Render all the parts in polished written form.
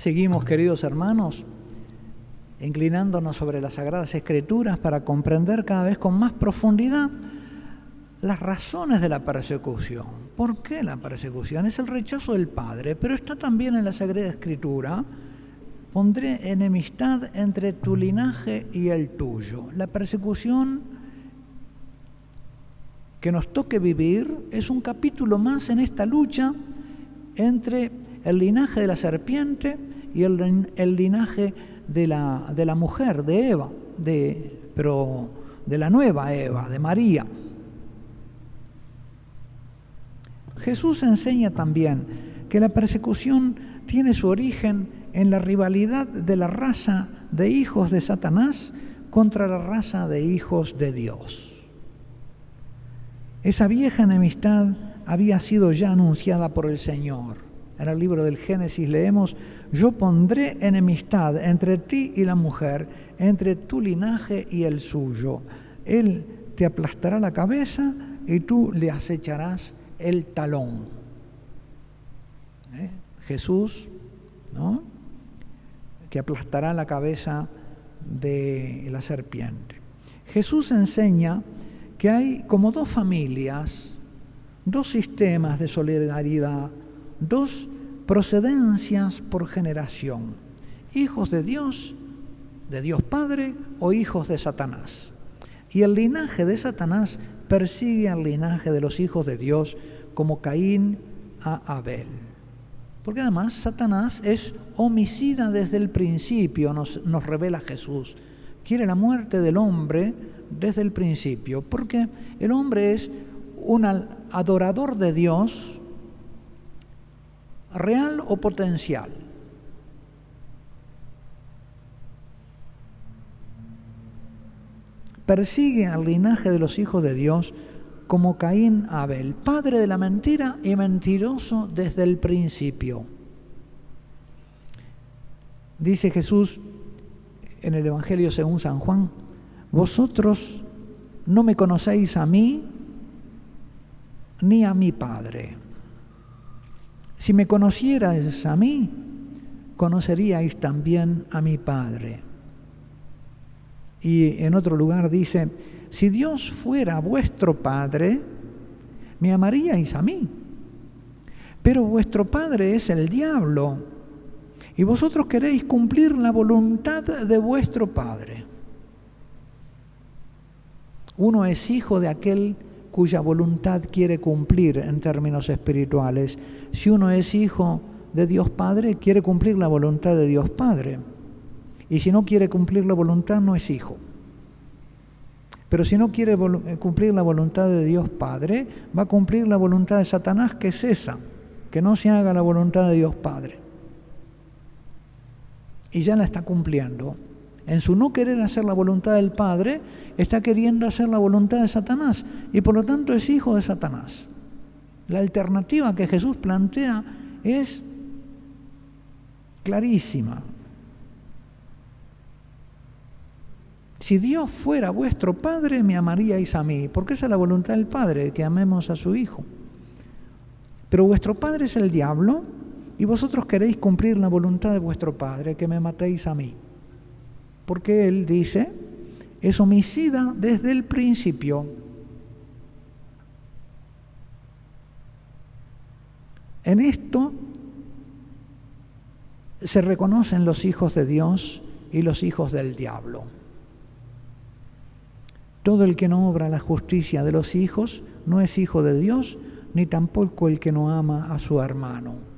Seguimos, queridos hermanos, inclinándonos sobre las Sagradas Escrituras para comprender cada vez con más profundidad las razones de la persecución. ¿Por qué la persecución? Es el rechazo del Padre, pero está también en la Sagrada Escritura: pondré enemistad entre tu linaje y el tuyo. La persecución que nos toque vivir es un capítulo más en esta lucha entre el linaje de la serpiente y el linaje de la mujer, de Eva, pero de la nueva Eva, de María. Jesús enseña también que la persecución tiene su origen en la rivalidad de la raza de hijos de Satanás contra la raza de hijos de Dios. Esa vieja enemistad había sido ya anunciada por el Señor. En el libro del Génesis leemos: yo pondré enemistad entre ti y la mujer, entre tu linaje y el suyo. Él te aplastará la cabeza y tú le acecharás el talón. Jesús, ¿no?, que aplastará la cabeza de la serpiente. Jesús enseña que hay como dos familias, dos sistemas de solidaridad, dos procedencias por generación: hijos de Dios Padre, o hijos de Satanás. Y el linaje de Satanás persigue al linaje de los hijos de Dios, como Caín a Abel. Porque además Satanás es homicida desde el principio, nos revela Jesús. Quiere la muerte del hombre desde el principio, porque el hombre es un adorador de Dios, real o potencial. Persigue al linaje de los hijos de Dios como Caín a Abel, padre de la mentira y mentiroso desde el principio. Dice Jesús en el Evangelio según San Juan: vosotros no me conocéis a mí ni a mi Padre. Si me conocierais a mí, conoceríais también a mi Padre. Y en otro lugar dice: si Dios fuera vuestro Padre, me amaríais a mí. Pero vuestro padre es el diablo, y vosotros queréis cumplir la voluntad de vuestro padre. Uno es hijo de aquel cuya voluntad quiere cumplir en términos espirituales. Si uno es hijo de Dios Padre, quiere cumplir la voluntad de Dios Padre. Y si no quiere cumplir la voluntad, no es hijo. Pero si no quiere cumplir la voluntad de Dios Padre, va a cumplir la voluntad de Satanás, que es esa, que no se haga la voluntad de Dios Padre. Y ya la está cumpliendo. En su no querer hacer la voluntad del Padre, está queriendo hacer la voluntad de Satanás, y por lo tanto es hijo de Satanás. La alternativa que Jesús plantea es clarísima. Si Dios fuera vuestro Padre, me amaríais a mí, porque esa es la voluntad del Padre, que amemos a su Hijo. Pero vuestro padre es el diablo, y vosotros queréis cumplir la voluntad de vuestro Padre, que me matéis a mí. Porque Él, dice, es homicida desde el principio. En esto se reconocen los hijos de Dios y los hijos del diablo. Todo el que no obra la justicia de los hijos no es hijo de Dios, ni tampoco el que no ama a su hermano.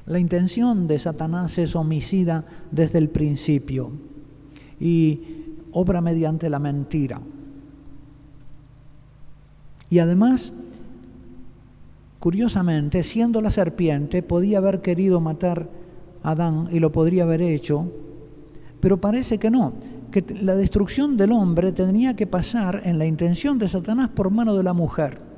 La intención de Satanás es homicida desde el principio y obra mediante la mentira. Y además, curiosamente, siendo la serpiente, podía haber querido matar a Adán y lo podría haber hecho, pero parece que no, que la destrucción del hombre tenía que pasar en la intención de Satanás por mano de la mujer.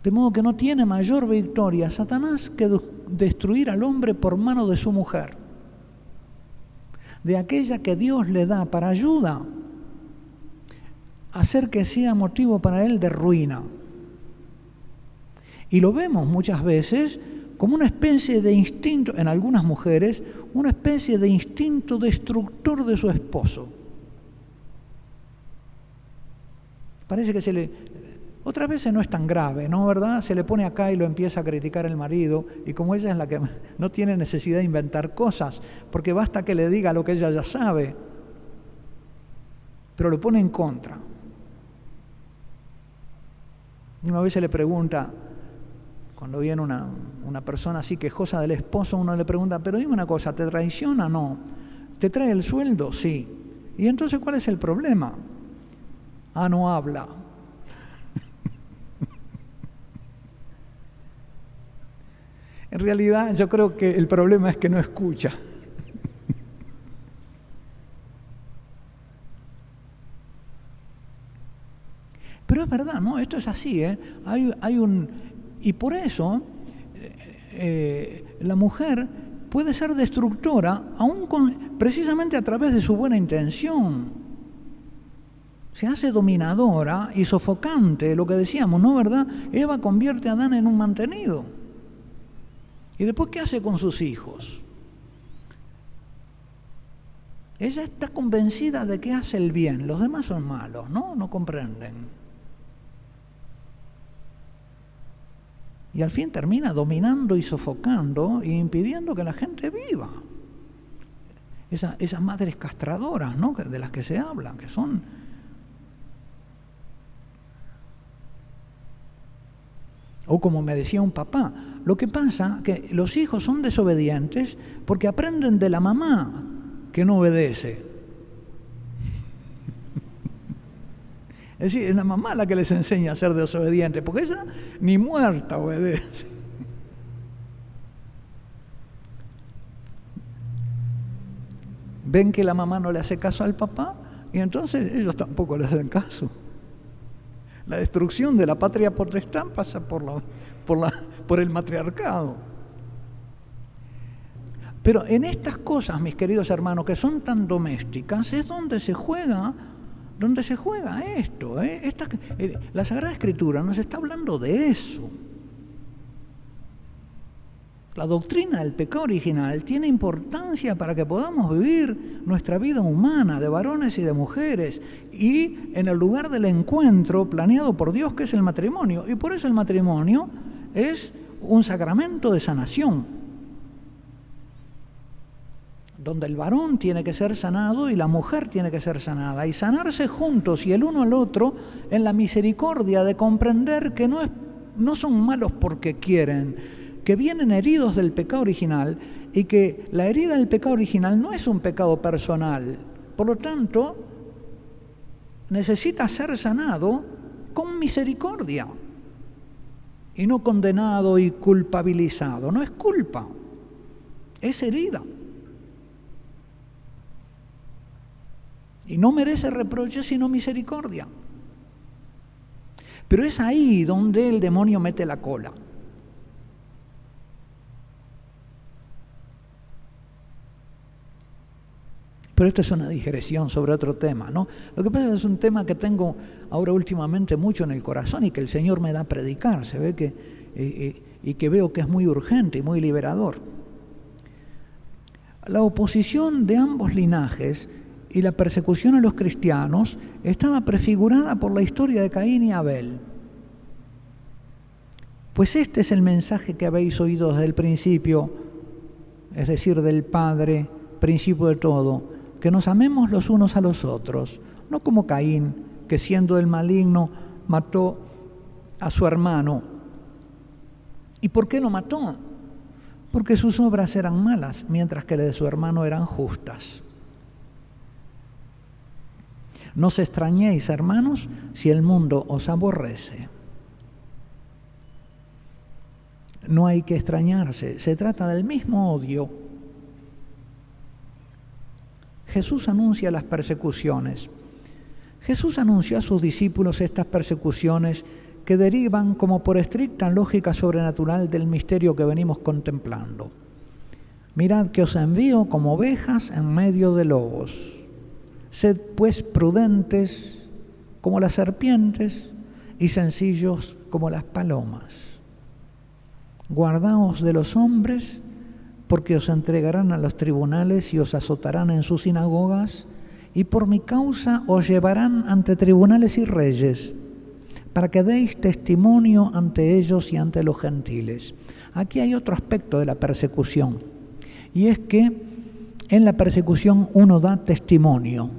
De modo que no tiene mayor victoria Satanás que destruir al hombre por mano de su mujer, de aquella que Dios le da para ayuda, hacer que sea motivo para él de ruina. Y lo vemos muchas veces como una especie de instinto, en algunas mujeres, una especie de instinto destructor de su esposo. Parece que otras veces no es tan grave, ¿no? ¿Verdad? Se le pone acá y lo empieza a criticar el marido, y como ella es la que no tiene necesidad de inventar cosas, porque basta que le diga lo que ella ya sabe, pero lo pone en contra. Una vez se le pregunta, cuando viene una persona así quejosa del esposo, uno le pregunta, pero dime una cosa, ¿te traiciona? No. ¿Te trae el sueldo? Sí. ¿Y entonces cuál es el problema? Ah, no habla. En realidad yo creo que el problema es que no escucha. Pero es verdad, ¿no? Esto es así, ¿eh? Y por eso la mujer puede ser destructora, precisamente a través de su buena intención. Se hace dominadora y sofocante, lo que decíamos, ¿no? ¿Verdad? Eva convierte a Adán en un mantenido. ¿Y después qué hace con sus hijos? Ella está convencida de que hace el bien, los demás son malos, ¿no? No comprenden. Y al fin termina dominando y sofocando e impidiendo que la gente viva. Esas madres castradoras, ¿no? De las que se habla, que son... O como me decía un papá, lo que pasa es que los hijos son desobedientes porque aprenden de la mamá que no obedece. Es decir, es la mamá la que les enseña a ser desobedientes, porque ella ni muerta obedece. Ven que la mamá no le hace caso al papá y entonces ellos tampoco le hacen caso. La destrucción de la patria potestad pasa por el matriarcado. Pero en estas cosas, mis queridos hermanos, que son tan domésticas, es donde se juega esto. La Sagrada Escritura nos está hablando de eso. La doctrina del pecado original tiene importancia para que podamos vivir nuestra vida humana de varones y de mujeres y en el lugar del encuentro planeado por Dios, que es el matrimonio. Y por eso el matrimonio es un sacramento de sanación, donde el varón tiene que ser sanado y la mujer tiene que ser sanada, y sanarse juntos y el uno al otro en la misericordia de comprender que no son malos porque quieren, que vienen heridos del pecado original y que la herida del pecado original no es un pecado personal. Por lo tanto, necesita ser sanado con misericordia y no condenado y culpabilizado. No es culpa, es herida. Y no merece reproche sino misericordia. Pero es ahí donde el demonio mete la cola. Pero esto es una digresión sobre otro tema, ¿no? Lo que pasa es que es un tema que tengo ahora últimamente mucho en el corazón y que el Señor me da a predicar. Se ve y que veo que es muy urgente y muy liberador. La oposición de ambos linajes y la persecución a los cristianos estaba prefigurada por la historia de Caín y Abel. Pues este es el mensaje que habéis oído desde el principio, es decir, del Padre, principio de todo, que nos amemos los unos a los otros, no como Caín, que siendo el maligno mató a su hermano. ¿Y por qué lo mató? Porque sus obras eran malas, mientras que las de su hermano eran justas. No os extrañéis, hermanos, si el mundo os aborrece. No hay que extrañarse, se trata del mismo odio. Jesús anuncia las persecuciones. Jesús anunció a sus discípulos estas persecuciones que derivan como por estricta lógica sobrenatural del misterio que venimos contemplando. Mirad que os envío como ovejas en medio de lobos. Sed pues prudentes como las serpientes y sencillos como las palomas. guardaos de los hombres, porque os entregarán a los tribunales y os azotarán en sus sinagogas, y por mi causa os llevarán ante tribunales y reyes, para que deis testimonio ante ellos y ante los gentiles. Aquí hay otro aspecto de la persecución, y es que en la persecución uno da testimonio.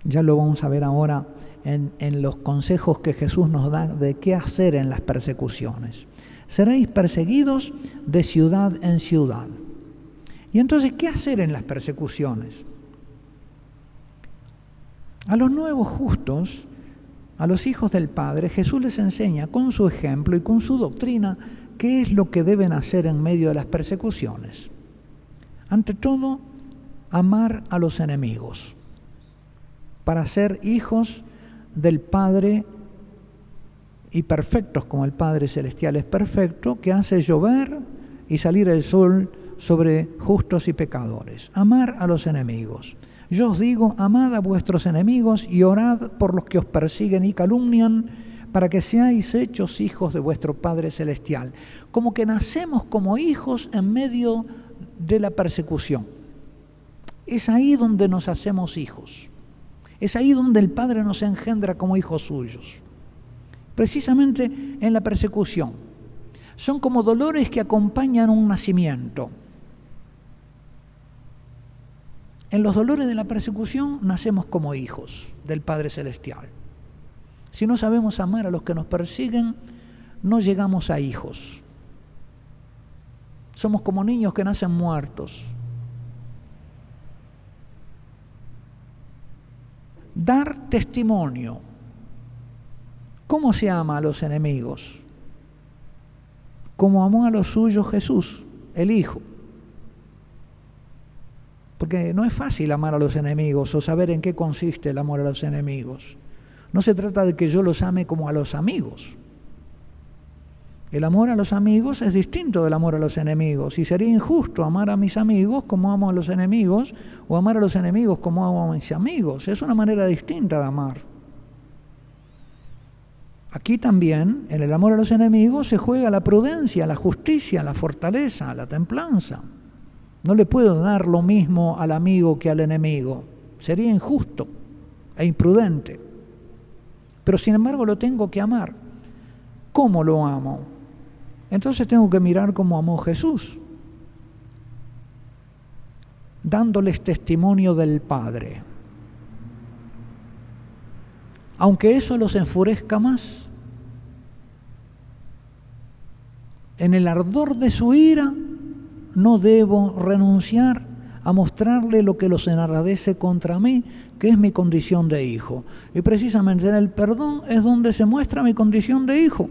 Ya lo vamos a ver ahora en los consejos que Jesús nos da de qué hacer en las persecuciones. Seréis perseguidos de ciudad en ciudad. Y entonces, ¿qué hacer en las persecuciones? A los nuevos justos, a los hijos del Padre, Jesús les enseña con su ejemplo y con su doctrina qué es lo que deben hacer en medio de las persecuciones. Ante todo, amar a los enemigos, para ser hijos del Padre y perfectos como el Padre Celestial es perfecto, que hace llover y salir el sol sobre justos y pecadores. Amar a los enemigos. Yo os digo, amad a vuestros enemigos y orad por los que os persiguen y calumnian, para que seáis hechos hijos de vuestro Padre Celestial. Como que nacemos como hijos en medio de la persecución. Es ahí donde nos hacemos hijos. Es ahí donde el Padre nos engendra como hijos suyos. Precisamente en la persecución. Son como dolores que acompañan un nacimiento. En los dolores de la persecución nacemos como hijos del Padre Celestial. Si no sabemos amar a los que nos persiguen, no llegamos a hijos. Somos como niños que nacen muertos. Dar testimonio. ¿Cómo se ama a los enemigos? Como amó a los suyos Jesús, el Hijo. Porque no es fácil amar a los enemigos o saber en qué consiste el amor a los enemigos. No se trata de que yo los ame como a los amigos. El amor a los amigos es distinto del amor a los enemigos. Y sería injusto amar a mis amigos como amo a los enemigos, o amar a los enemigos como amo a mis amigos. Es una manera distinta de amar. Aquí también, en el amor a los enemigos, se juega la prudencia, la justicia, la fortaleza, la templanza. No le puedo dar lo mismo al amigo que al enemigo. Sería injusto e imprudente. Pero sin embargo lo tengo que amar. ¿Cómo lo amo? Entonces tengo que mirar cómo amó Jesús, dándoles testimonio del Padre. Aunque eso los enfurezca más, en el ardor de su ira no debo renunciar a mostrarle lo que los enardece contra mí, que es mi condición de hijo. Y precisamente en el perdón es donde se muestra mi condición de hijo.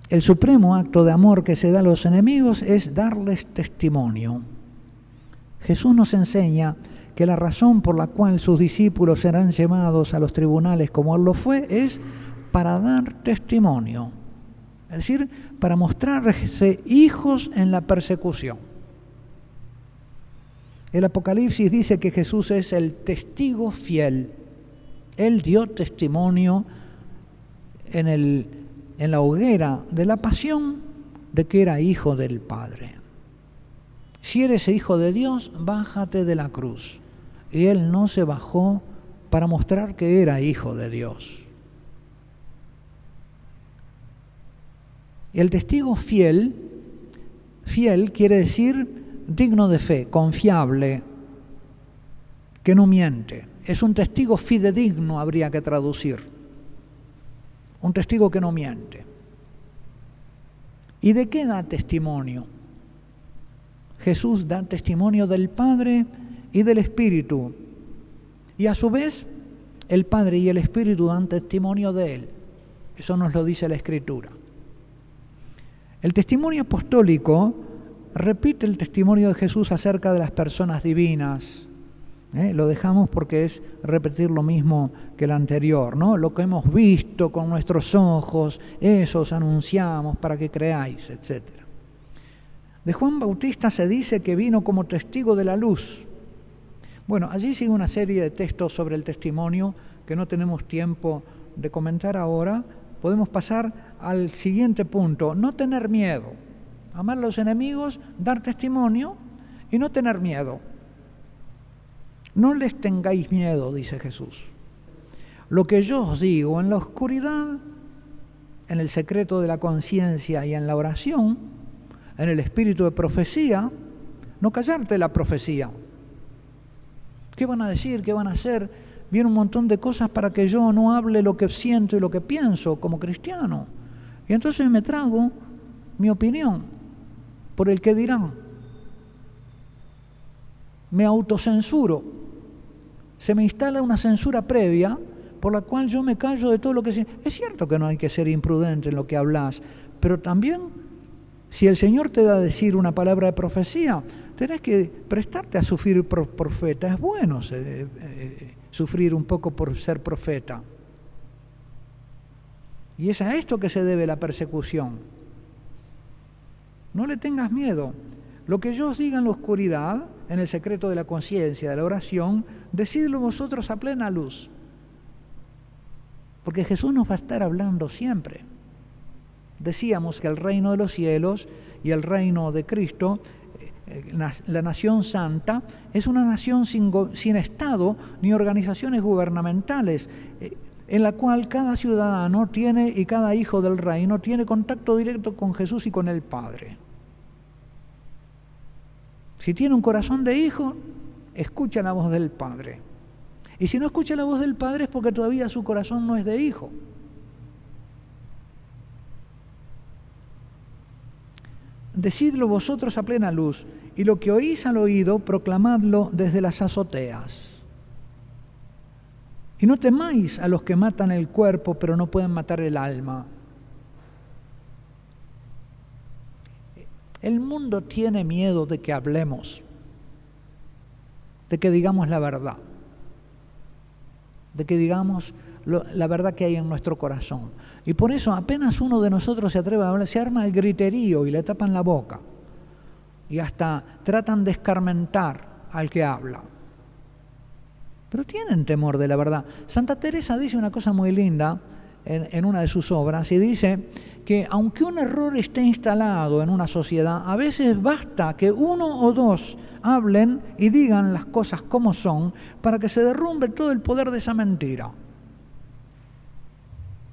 El supremo acto de amor que se da a los enemigos es darles testimonio. Jesús nos enseña que la razón por la cual sus discípulos serán llevados a los tribunales como Él lo fue es para dar testimonio. Es decir, para mostrarse hijos en la persecución. El Apocalipsis dice que Jesús es el testigo fiel. Él dio testimonio en la hoguera de la pasión de que era hijo del Padre. Si eres hijo de Dios, bájate de la cruz. Y Él no se bajó para mostrar que era hijo de Dios. El testigo fiel quiere decir digno de fe, confiable, que no miente. Es un testigo fidedigno, habría que traducir. Un testigo que no miente. ¿Y de qué da testimonio? Jesús da testimonio del Padre y del Espíritu. Y a su vez, el Padre y el Espíritu dan testimonio de Él. Eso nos lo dice la Escritura. El testimonio apostólico repite el testimonio de Jesús acerca de las personas divinas. Lo dejamos porque es repetir lo mismo que el anterior, ¿no? Lo que hemos visto con nuestros ojos, eso os anunciamos para que creáis, etc. De Juan Bautista se dice que vino como testigo de la luz. Bueno, allí sigue una serie de textos sobre el testimonio que no tenemos tiempo de comentar ahora. Podemos pasar al siguiente punto: no tener miedo. Amar a los enemigos, dar testimonio y no tener miedo. No les tengáis miedo, dice Jesús. Lo que yo os digo en la oscuridad, en el secreto de la conciencia y en la oración, en el espíritu de profecía, no callarte la profecía. ¿Qué van a decir? ¿Qué van a hacer? Viene un montón de cosas para que yo no hable lo que siento y lo que pienso como cristiano. Y entonces me trago mi opinión por el que dirán. Me autocensuro. Se me instala una censura previa por la cual yo me callo de todo lo que siento. Es cierto que no hay que ser imprudente en lo que hablas, pero también, si el Señor te da a decir una palabra de profecía, tenés que prestarte a sufrir por profeta. Es bueno sufrir un poco por ser profeta. Y es a esto que se debe la persecución. No le tengas miedo. Lo que yo os diga en la oscuridad, en el secreto de la conciencia, de la oración, decidlo vosotros a plena luz. Porque Jesús nos va a estar hablando siempre. Decíamos que el reino de los cielos y el reino de Cristo, la nación santa, es una nación sin Estado ni organizaciones gubernamentales, en la cual cada ciudadano tiene y cada hijo del reino tiene contacto directo con Jesús y con el Padre. Si tiene un corazón de hijo, escucha la voz del Padre. Y si no escucha la voz del Padre es porque todavía su corazón no es de hijo. Decidlo vosotros a plena luz, y lo que oís al oído, proclamadlo desde las azoteas. Y no temáis a los que matan el cuerpo, pero no pueden matar el alma. El mundo tiene miedo de que hablemos, de que digamos la verdad, de que digamos la verdad que hay en nuestro corazón. Y por eso apenas uno de nosotros se atreve a hablar, se arma el griterío y le tapan la boca. Y hasta tratan de escarmentar al que habla. Pero tienen temor de la verdad. Santa Teresa dice una cosa muy linda en una de sus obras, y dice que aunque un error esté instalado en una sociedad, a veces basta que uno o dos hablen y digan las cosas como son para que se derrumbe todo el poder de esa mentira.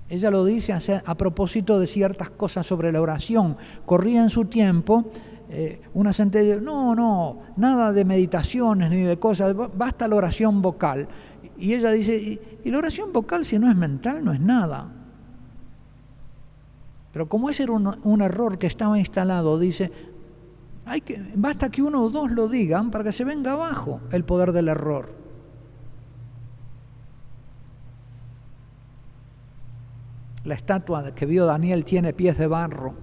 Ella lo dice a propósito de ciertas cosas sobre la oración. Corría en su tiempo una sentencia, no, nada de meditaciones ni de cosas, basta la oración vocal. Y ella dice, y la oración vocal, si no es mental, no es nada. Pero como ese era un error que estaba instalado, dice, basta que uno o dos lo digan para que se venga abajo el poder del error. La estatua que vio Daniel tiene pies de barro,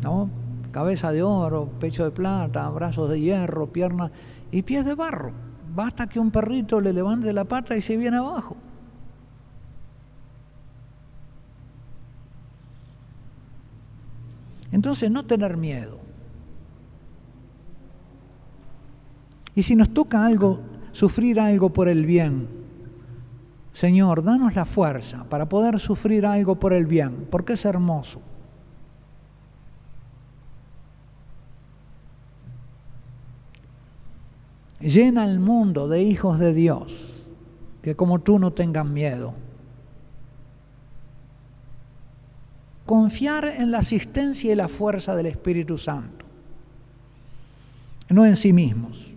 ¿no? Cabeza de oro, pecho de plata, brazos de hierro, piernas y pies de barro. Basta que un perrito le levante la pata y se viene abajo. Entonces, no tener miedo. Y si nos toca algo, sufrir algo por el bien, Señor, danos la fuerza para poder sufrir algo por el bien, porque es hermoso. Llena el mundo de hijos de Dios, que como tú no tengan miedo. Confiar en la asistencia y la fuerza del Espíritu Santo, no en sí mismos.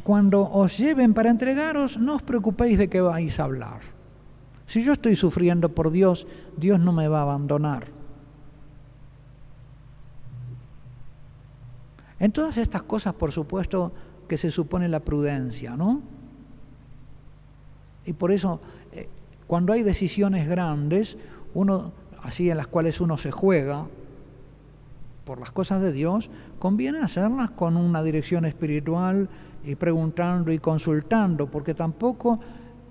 Cuando os lleven para entregaros, no os preocupéis de qué vais a hablar. Si yo estoy sufriendo por Dios, Dios no me va a abandonar. En todas estas cosas, por supuesto, que se supone la prudencia, ¿no? Y por eso, cuando hay decisiones grandes, así en las cuales uno se juega por las cosas de Dios, conviene hacerlas con una dirección espiritual y preguntando y consultando, porque tampoco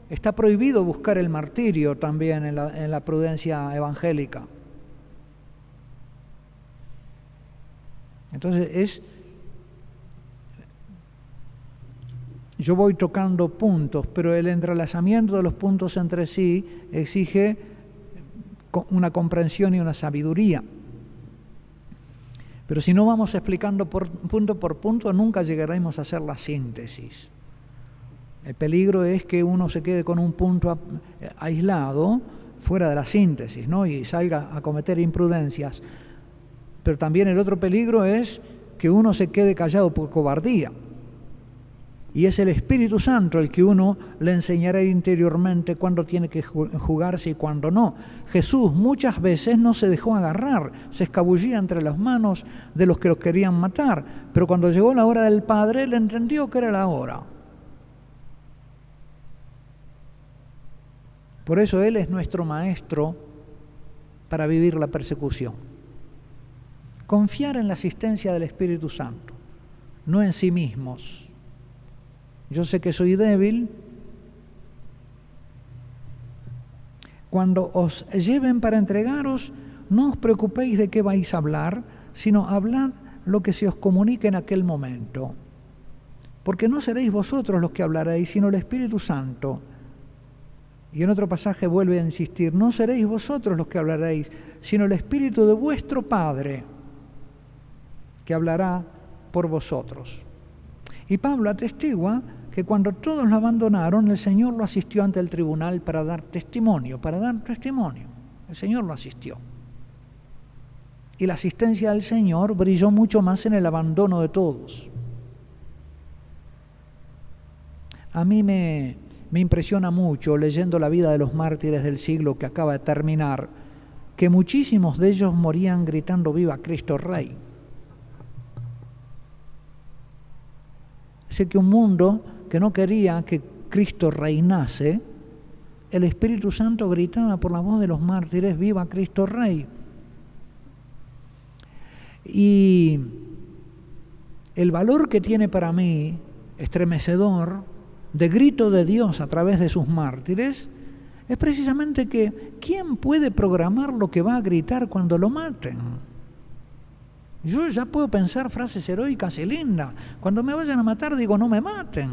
está prohibido buscar el martirio también en la prudencia evangélica. Entonces yo voy tocando puntos, pero el entrelazamiento de los puntos entre sí exige una comprensión y una sabiduría. Pero si no vamos explicando punto por punto, nunca llegaremos a hacer la síntesis. El peligro es que uno se quede con un punto aislado, fuera de la síntesis, ¿no? Y salga a cometer imprudencias. Pero también el otro peligro es que uno se quede callado por cobardía. Y es el Espíritu Santo el que uno le enseñará interiormente cuándo tiene que jugarse y cuándo no. Jesús muchas veces no se dejó agarrar, se escabullía entre las manos de los que lo querían matar, pero cuando llegó la hora del Padre, él entendió que era la hora. Por eso Él es nuestro maestro para vivir la persecución. Confiar en la asistencia del Espíritu Santo, no en sí mismos. Yo sé que soy débil. Cuando os lleven para entregaros, no os preocupéis de qué vais a hablar, sino hablad lo que se os comunique en aquel momento. Porque no seréis vosotros los que hablaréis, sino el Espíritu Santo. Y en otro pasaje vuelve a insistir, no seréis vosotros los que hablaréis, sino el Espíritu de vuestro Padre, que hablará por vosotros. Y Pablo atestigua que cuando todos lo abandonaron, el Señor lo asistió ante el tribunal para dar testimonio. El Señor lo asistió. Y la asistencia del Señor brilló mucho más en el abandono de todos. A mí me impresiona mucho, leyendo la vida de los mártires del siglo que acaba de terminar, que muchísimos de ellos morían gritando «Viva Cristo Rey». Sé que un mundo que no quería que Cristo reinase, el Espíritu Santo gritaba por la voz de los mártires «Viva Cristo Rey». Y el valor que tiene para mí, estremecedor, de grito de Dios a través de sus mártires, es precisamente que ¿quién puede programar lo que va a gritar cuando lo maten? Yo ya puedo pensar frases heroicas y lindas. Cuando me vayan a matar digo, no me maten.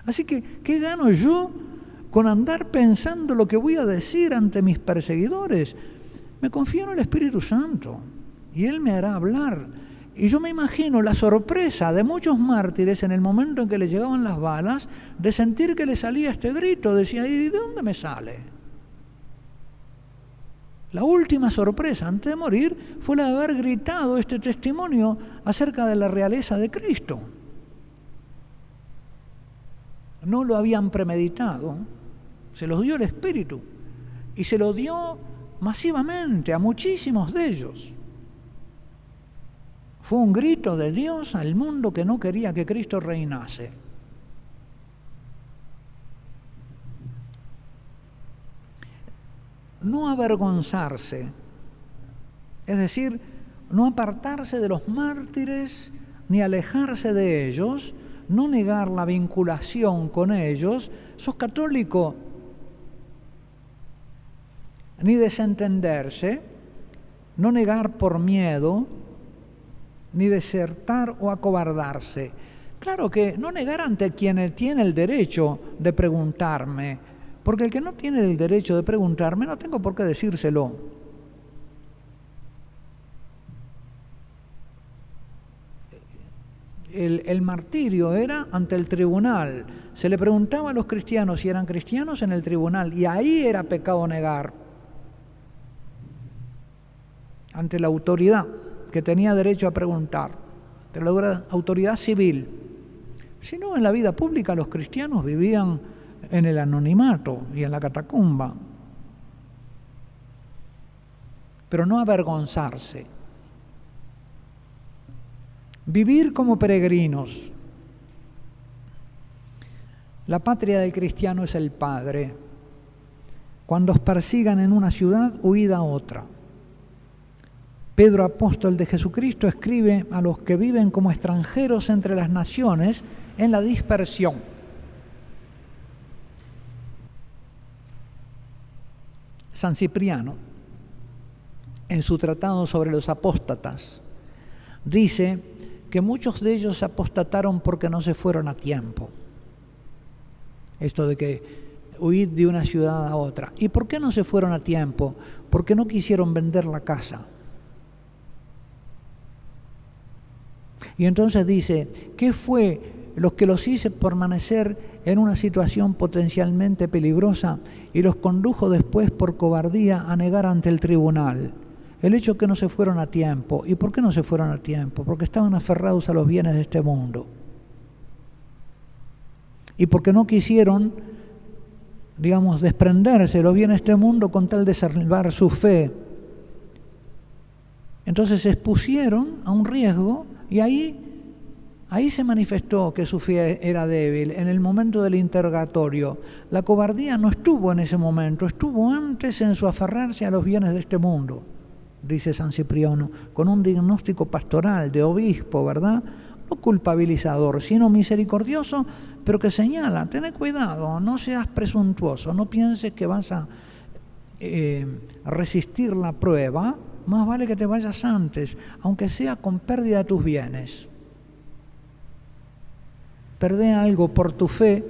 Así que, ¿qué gano yo con andar pensando lo que voy a decir ante mis perseguidores? Me confío en el Espíritu Santo y Él me hará hablar. Y yo me imagino la sorpresa de muchos mártires en el momento en que les llegaban las balas, de sentir que les salía este grito. Decía, ¿y de dónde me sale? La última sorpresa antes de morir fue la de haber gritado este testimonio acerca de la realeza de Cristo. No lo habían premeditado, se los dio el Espíritu y se lo dio masivamente a muchísimos de ellos. Fue un grito de Dios al mundo que no quería que Cristo reinase. No avergonzarse, es decir, no apartarse de los mártires ni alejarse de ellos, no negar la vinculación con ellos. ¿Sos católico? Ni desentenderse, no negar por miedo, ni desertar o acobardarse. Claro que no negar ante quien tiene el derecho de preguntarme, porque el que no tiene el derecho de preguntarme no tengo por qué decírselo. El martirio era ante el tribunal. Se le preguntaba a los cristianos si eran cristianos en el tribunal, y ahí era pecado negar. Ante la autoridad que tenía derecho a preguntar, ante la autoridad civil. Si no, en la vida pública los cristianos vivían en el anonimato y en la catacumba. Pero no avergonzarse. Vivir como peregrinos. La patria del cristiano es el Padre. Cuando os persigan en una ciudad, huid a otra. Pedro, apóstol de Jesucristo, escribe a los que viven como extranjeros entre las naciones en la dispersión. San Cipriano, en su tratado sobre los apóstatas, dice que muchos de ellos se apostataron porque no se fueron a tiempo. Esto de que huir de una ciudad a otra. ¿Y por qué no se fueron a tiempo? Porque no quisieron vender la casa. Y entonces dice, ¿qué fue lo que los hizo permanecer en una situación potencialmente peligrosa y los condujo después por cobardía a negar ante el tribunal? El hecho que no se fueron a tiempo. ¿Y por qué no se fueron a tiempo? Porque estaban aferrados a los bienes de este mundo. Y porque no quisieron, digamos, desprenderse de los bienes de este mundo con tal de salvar su fe. Entonces se expusieron a un riesgo y ahí se manifestó que su fe era débil, en el momento del interrogatorio. La cobardía no estuvo en ese momento, estuvo antes en su aferrarse a los bienes de este mundo, dice San Cipriano, con un diagnóstico pastoral de obispo, ¿verdad? No culpabilizador, sino misericordioso, pero que señala, ten cuidado, no seas presuntuoso, no pienses que vas a resistir la prueba, más vale que te vayas antes, aunque sea con pérdida de tus bienes. Perdé algo por tu fe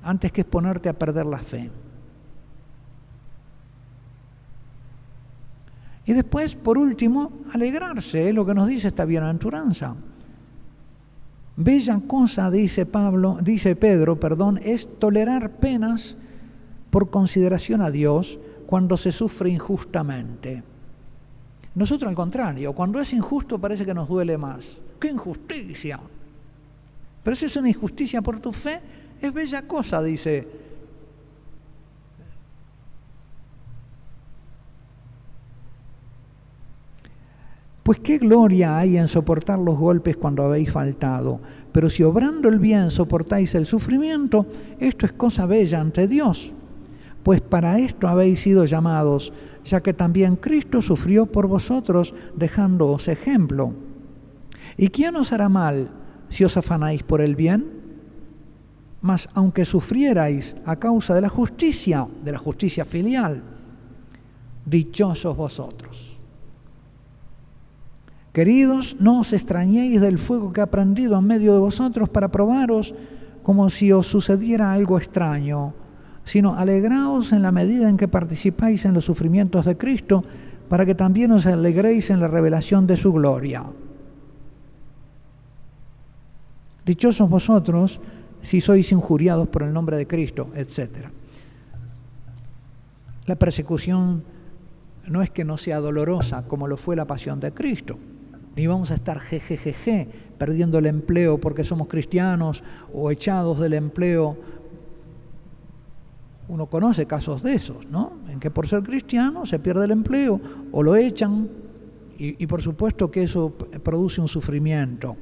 antes que exponerte a perder la fe. Y después, por último, alegrarse, es lo que nos dice esta bienaventuranza. Bella cosa, dice Pedro, es tolerar penas por consideración a Dios cuando se sufre injustamente. Nosotros al contrario, cuando es injusto parece que nos duele más. ¡Qué injusticia! Pero si es una injusticia por tu fe, es bella cosa, dice. Pues qué gloria hay en soportar los golpes cuando habéis faltado, pero si obrando el bien soportáis el sufrimiento, esto es cosa bella ante Dios, pues para esto habéis sido llamados, ya que también Cristo sufrió por vosotros, dejándoos ejemplo. ¿Y quién os hará mal si os afanáis por el bien? Mas aunque sufrierais a causa de la justicia filial, dichosos vosotros. Queridos, no os extrañéis del fuego que ha prendido en medio de vosotros para probaros como si os sucediera algo extraño, sino alegraos en la medida en que participáis en los sufrimientos de Cristo, para que también os alegréis en la revelación de su gloria. Dichosos vosotros si sois injuriados por el nombre de Cristo, etc. La persecución no es que no sea dolorosa como lo fue la pasión de Cristo, ni vamos a estar jejejeje perdiendo el empleo porque somos cristianos o echados del empleo. Uno conoce casos de esos, ¿no? En que por ser cristiano se pierde el empleo o lo echan y por supuesto que eso produce un sufrimiento.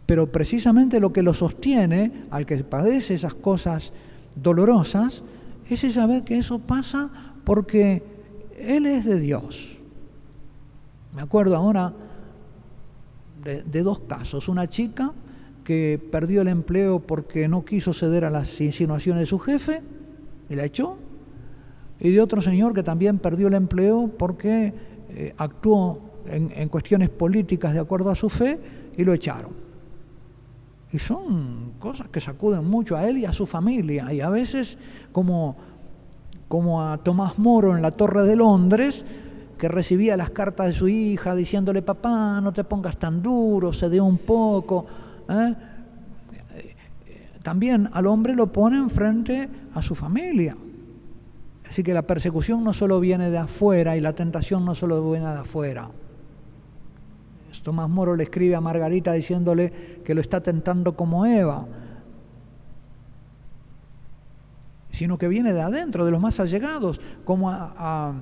Pero precisamente lo que lo sostiene al que padece esas cosas dolorosas es el saber que eso pasa porque Él es de Dios. Me acuerdo ahora de dos casos. Una chica que perdió el empleo porque no quiso ceder a las insinuaciones de su jefe y la echó. Y de otro señor que también perdió el empleo porque actuó en cuestiones políticas de acuerdo a su fe y lo echaron. Y son cosas que sacuden mucho a él y a su familia. Y a veces, como a Tomás Moro en la Torre de Londres, que recibía las cartas de su hija diciéndole, papá, no te pongas tan duro, cede un poco. También al hombre lo ponen frente a su familia. Así que la persecución no solo viene de afuera y la tentación no solo viene de afuera. Tomás Moro le escribe a Margarita diciéndole que lo está tentando como Eva, sino que viene de adentro, de los más allegados, como a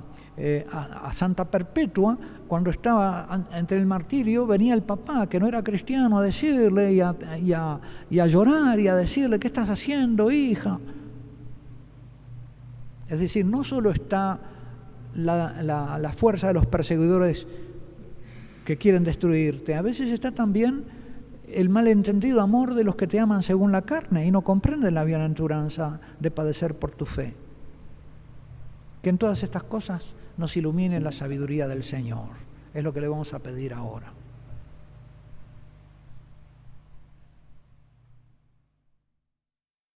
Santa Perpetua, cuando estaba entre el martirio, venía el papá, que no era cristiano, a decirle y a llorar y a decirle, ¿qué estás haciendo, hija? Es decir, no solo está la fuerza de los perseguidores que quieren destruirte, a veces está también el malentendido amor de los que te aman según la carne y no comprenden la bienaventuranza de padecer por tu fe. Que en todas estas cosas nos ilumine la sabiduría del Señor. Es lo que le vamos a pedir ahora.